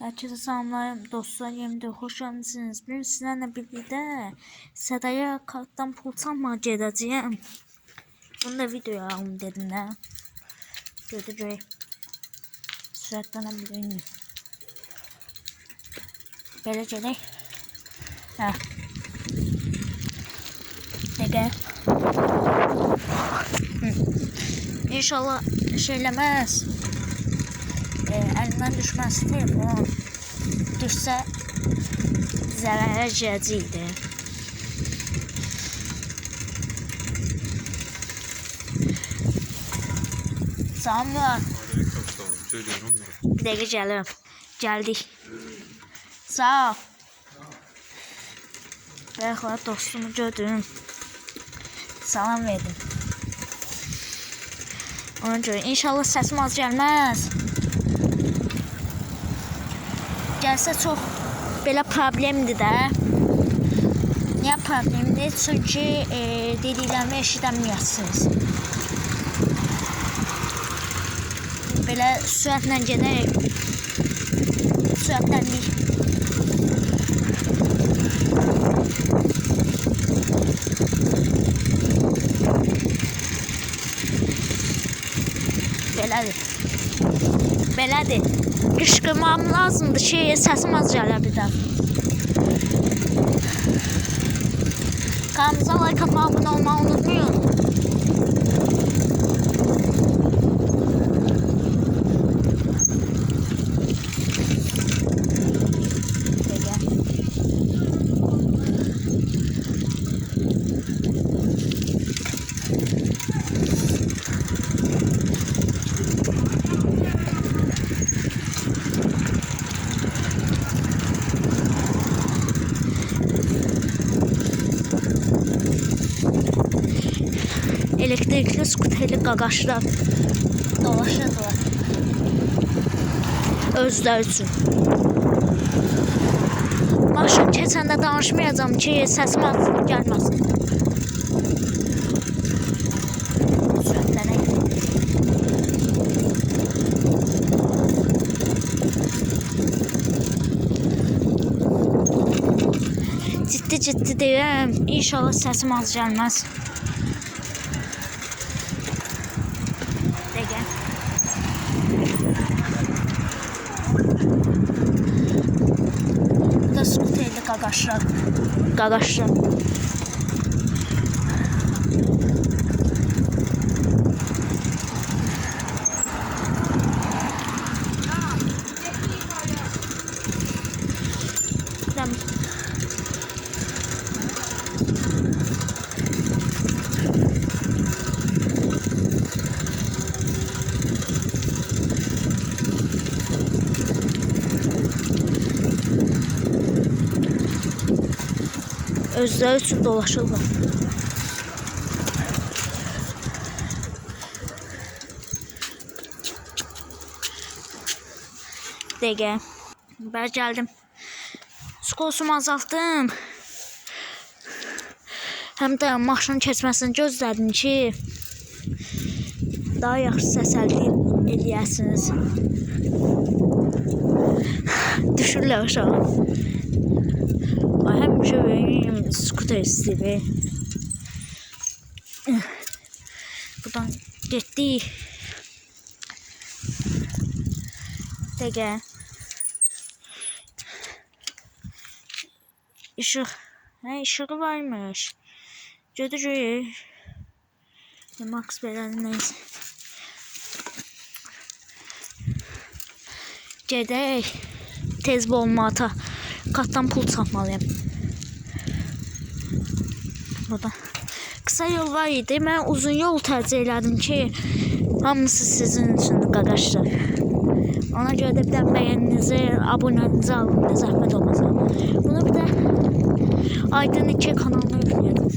Herkese selamlar dostlar, yerimde hoş geldiniz. Bugün sizlerle birlikte Seda'ya karttan pul çalma gedəcəyəm. Bunu da videoya alım dedim de. Gördüğü sürətlənebilirim. Belə gedək. Hə. Dəqiqə. İnşallah şeyləməz. Əlimdən düşməsi telefon düşsə zərərə gələcəkdi. Salamlar. Bir dəqiqə gəlirəm. Gəldik. Sağ ol. Bəyəxlə dostumu gördüm. Salam verdim. Ona görə inşallah səsim az gəlməz. Gəlsə çox belə problemdir də. Niyə problemdir? Çünki dediklərimi eşidəməyəsiniz. Belə sürətlə gedərək sürətləndik. Belədir. Qışqırmam lazımdır ki, səsim az gələr bir də. Kanalımıza like atmağı, abunə olmağı unutmayın. Elektrikli skuterli qaqaşlar dolaşırlar özləri üçün. Maşın keçəndə danışmayacağım ki, səsim az gəlməsin. Sürətlənək. Ciddi deyirəm, inşallah səsim az gəlməz. Bu da skuterli qaqaşlar. Özləri üçün dolaşırlar. Dəqiqə. Bəli gəldim. Skosumu azaltdım. Həm də maşının keçməsini gözlədim ki, daha yaxşı səs əldə eləyəsiniz. Düşürlər aşağı. Həmişə benim skuter istəyir. Buradan getdik. Dəqiqə. İşığı varmış. Gödürük. Max belədir, neyse. Gedək. Tez bolmata. Kartdan pul çalmalıyım. Burada kısa yol var idi. Mən uzun yol tercih elədim ki, hamısı sizin üçün qaqaşlar. Ona görə də bir də bəyəninizi, abunənizi alın da zəhmət olmasa. Bunu bir də Aydın 2 kanalına yüklədim.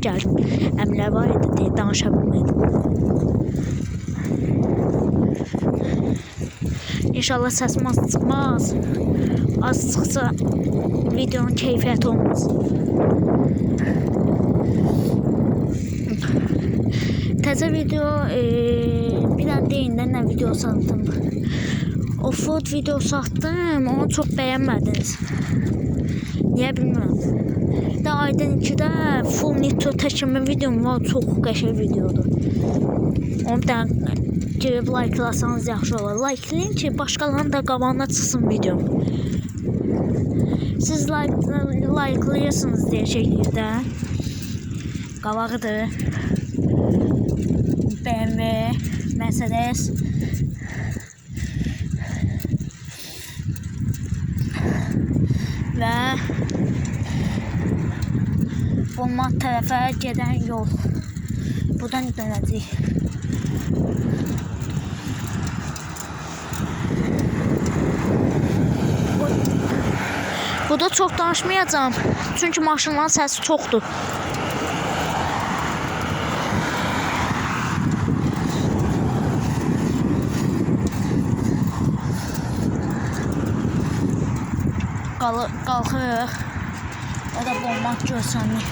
Gəldim. Əmlər var idi deyə danışa bilmədim. İnşallah səsim az çıxmaz. Az çıxsa videonun keyfiyyəti olmaz. Təzə video bir dənə deyindən nə video satdım. Offroad video satdım, onu çox bəyənmədiniz. Niyə bilmirəm. Də aydan 2-də full nitro təkmə videom var, çox qəşəng videodur. Onu bir dənə girib like-lasanız yaxşı olar. Like-ləyin ki, başqalarının da qabağına çıxsın videom. Siz like-layırsınız deyəcəkdir də. Qabağıdır. BMW, Mercedes. Və bomba tərəfə gedən yol. Buradan dönəcəyik. Burada çox danışmayacağım. Çünki maşınların səsi çoxdur. Qalxırıq. O da bomba görsənir.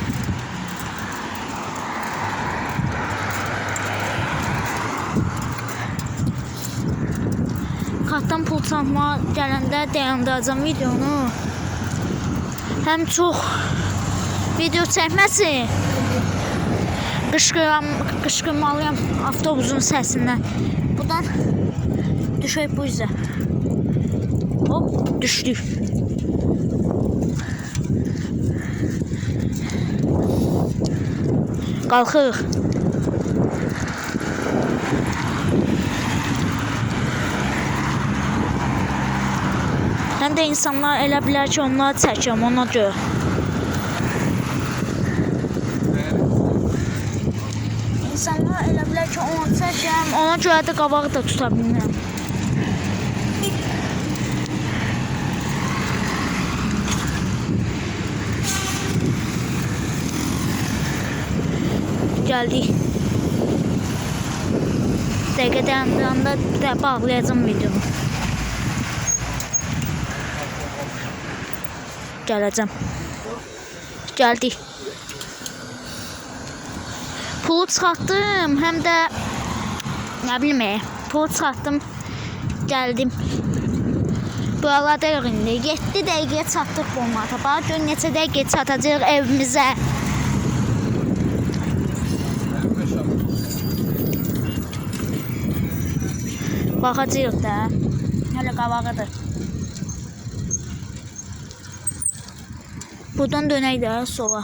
Kartdan pul çalma gələndə dayandıracağım videonu. Həm çox video çəkməsin. Qışqırmalıyam avtobusun səsindən. Buradan düşək bu üzə. Hop, düşdük. Qalxırıq. Həm də insanlar elə bilər ki, onları çəkəm, ona görə. İnsanlar elə bilər ki, onu çəkəm, ona görə də qabağı da tuta bilmirəm. Gəldik. Dəqiqə dayandıranda bir də bağlayacağım videonu. Gələcəm. Gəldik. Pulu çıxartdım, həm də nə bilim, pulu çıxartdım, gəldim. Buralardayıq indi. 7 dəqiqəyə çatdıq bu mataba. Gör neçə dəqiqə çatacağıq evimizə. Baxacağıq da. Hələ qabağıdır. Buradan dönək də sola.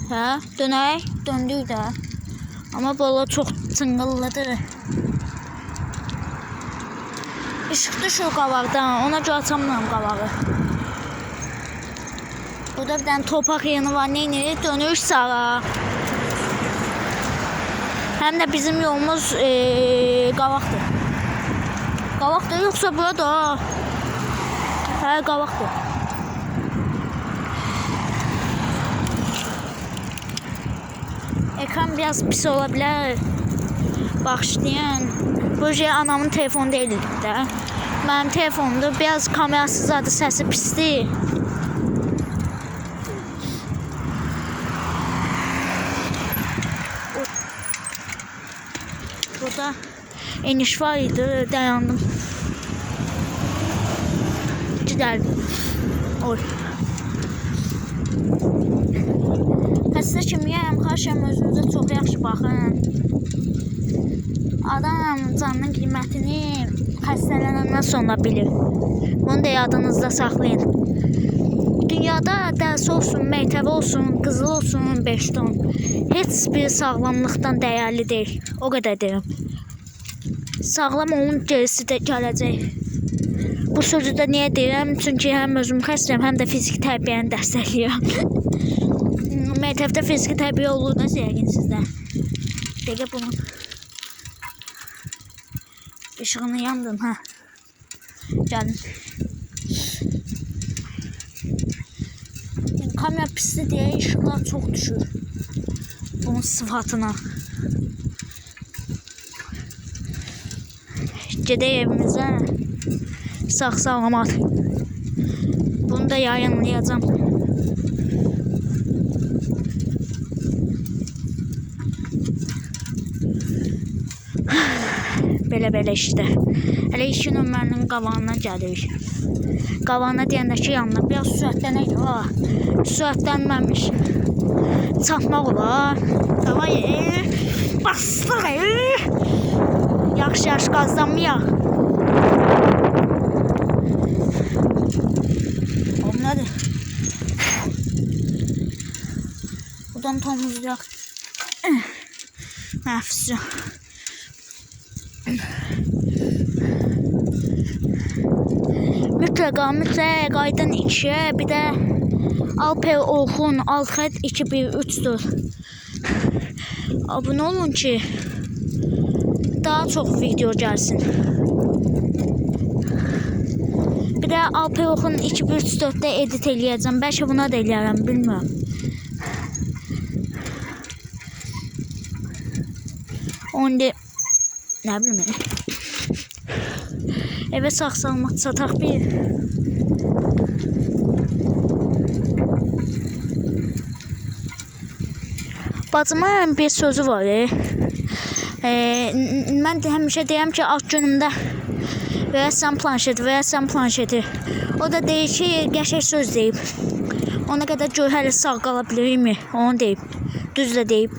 Hə? Dönək. Döndük də. Amma böyle çox çınqıllıdır. İşıq düşür qabaqdan. Ona görə açamıram qabağı. Burada bir dənə torpaq yığını var. Neynir? Dönürük sağa. Həm də bizim yolumuz qabaqdır. Qabaqdır, yoxsa burada? Hə, qabaqdır. Ekran biraz pis ola bilər. Bağışlayın. Bu şey anamın telefonu deyil də. Mənim telefonumdur. Biraz kamerası zaten səsi pisdir. Burada eniş var idi, dayandım. Giderdim. Oy. Xəstə kimiyəm, xaşəm özünüzə çox yaxşı baxın. Adam canının qiymətini xəstələnəndən sonra bilir. Bunu da yadınızda saxlayın. Dünyada dərs olsun, məktəbi olsun, qızıl olsun, 5 ton. Heç bir sağlamlıqdan dəyərli deyil. O qədər deyim. Sağlam olun, gerisi də gələcək. Bu sözü də niyə deyirəm? Çünki həm özüm xəstəyəm, həm də fiziki tərbiyəni dəstəkləyirəm. Məktəbdə fiziki tərbiyə olur, nəsə yəqin sizdə. Dəqiqə bunun işığını yandım, hə. Gəlin. Kamera pisdir deyə işıqlar çox düşür. Bunun sıfatına. Gedək evimizə. Sağ-salamat. Bunu da yayınlayacağım. Belə işte. Hələ 2 nömrənin qabağına gəlirik. Qabağına deyəndə ki, yanına biraz sürətlənək. Sürətlənməmiş. Çatmaq olar. Davay, bastıq. Yaxşı qazanmayaq. O nədir? Buradan tomuzlayaq. Nəfsi. Mütləq aydın 2-yə, bir də Alper Orxun, Alxət 213-dür. Abunə olun ki, daha çox video gəlsin. Bir də Alper Orxun 213-də edit eləyəcəm. Bəlkə buna da eləyərəm, bilmirəm. Onda nə bilim. Evə sağ-salamat çataq bir. Bacımın bir sözü var. Mən də həmişə deyəm ki, alt günümdə verəsən planşeti. O da deyir ki, qəşəng söz deyib. Ona qədər gör hələ sağ qala bilirmi? Onu deyib. Düz də deyib.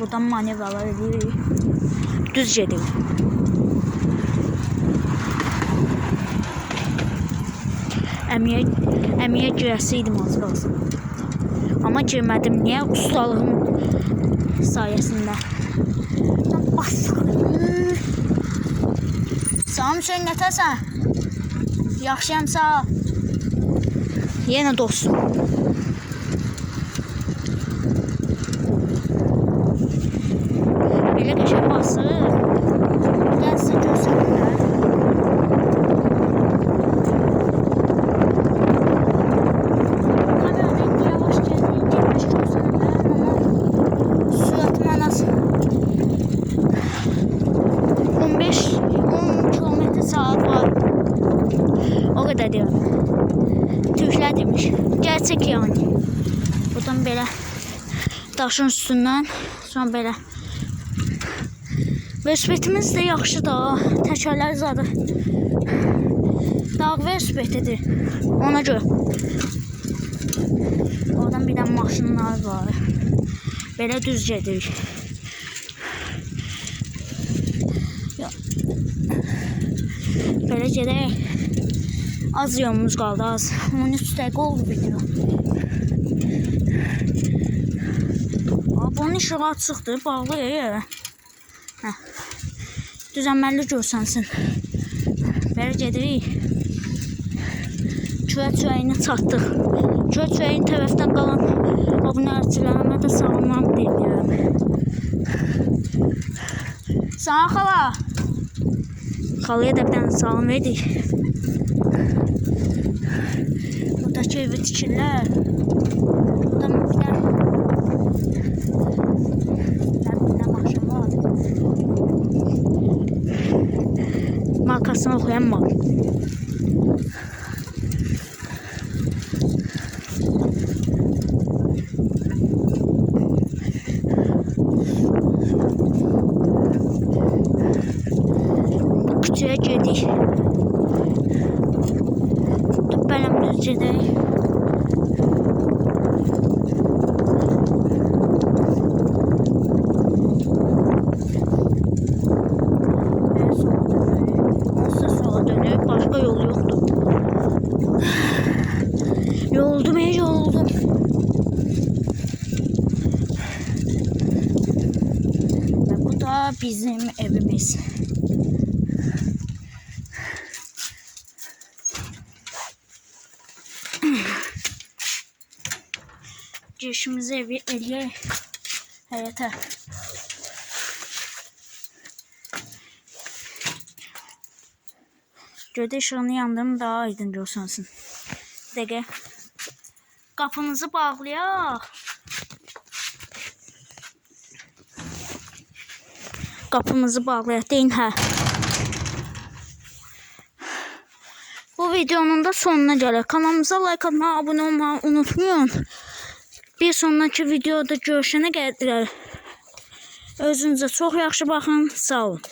Buradan manevralar edirik. Düz gedir. Əmiyə girəsiydim az qalsın. Amma girmədim. Niyə? Ustalığım sayəsində. Basıq. Salam Hüseyin, nətəsən? Yaxşıyam, sağ ol. Yenə dostum. Belə qəşəng basır. Gəlsə görsənlər. Kameradan yavaş gəlmiş görsənlər. Amma sürətim ən az 10 km/saat var. O qədər deyəm. Türklər demiş. Gerçək yani. Buradan belə daşın üstündən sonra belə. Velosipedimiz də yaxşıdır. Təkərlər zadı. Dağ velosipedidir. Ona görə. Oradan bir dənə maşınlar var. Belə düz gedirik. Belə gedək. Az yolumuz qaldı, az. 13 dəqiqə oldu video. Bunun işığı açıqdır, bağlı yerə. Düzənməlli görsənsin. Belə gedirik. Çörəyinə çatdıq. Çörəyin tərəfdən qalan abunəçilərimə də salamlar deyirəm. Sağ xala. Xalaya da bir dənə salam verdik. Buradakı evi tikirlər. Buradan bir dənə maşın var. Markasını oxuyanmam. Küçüyə gedik. Bələm düz gedək. Başka yol yoktu. Yoruldum. Ve bu da bizim evimiz. Girişimizi eləyək həyətə. Gövdə işığını yandırım daha aydın görsənsın. Bir dəqiqə. Qapımızı bağlayaq. Qapımızı bağlayaq. Deyin hə. Bu videonun da sonuna gələk. Kanalımıza like atmağı, abunə olmağı unutmayın. Bir sonraki videoda görüşənə qədər özünüzə çox yaxşı baxın. Sağ olun.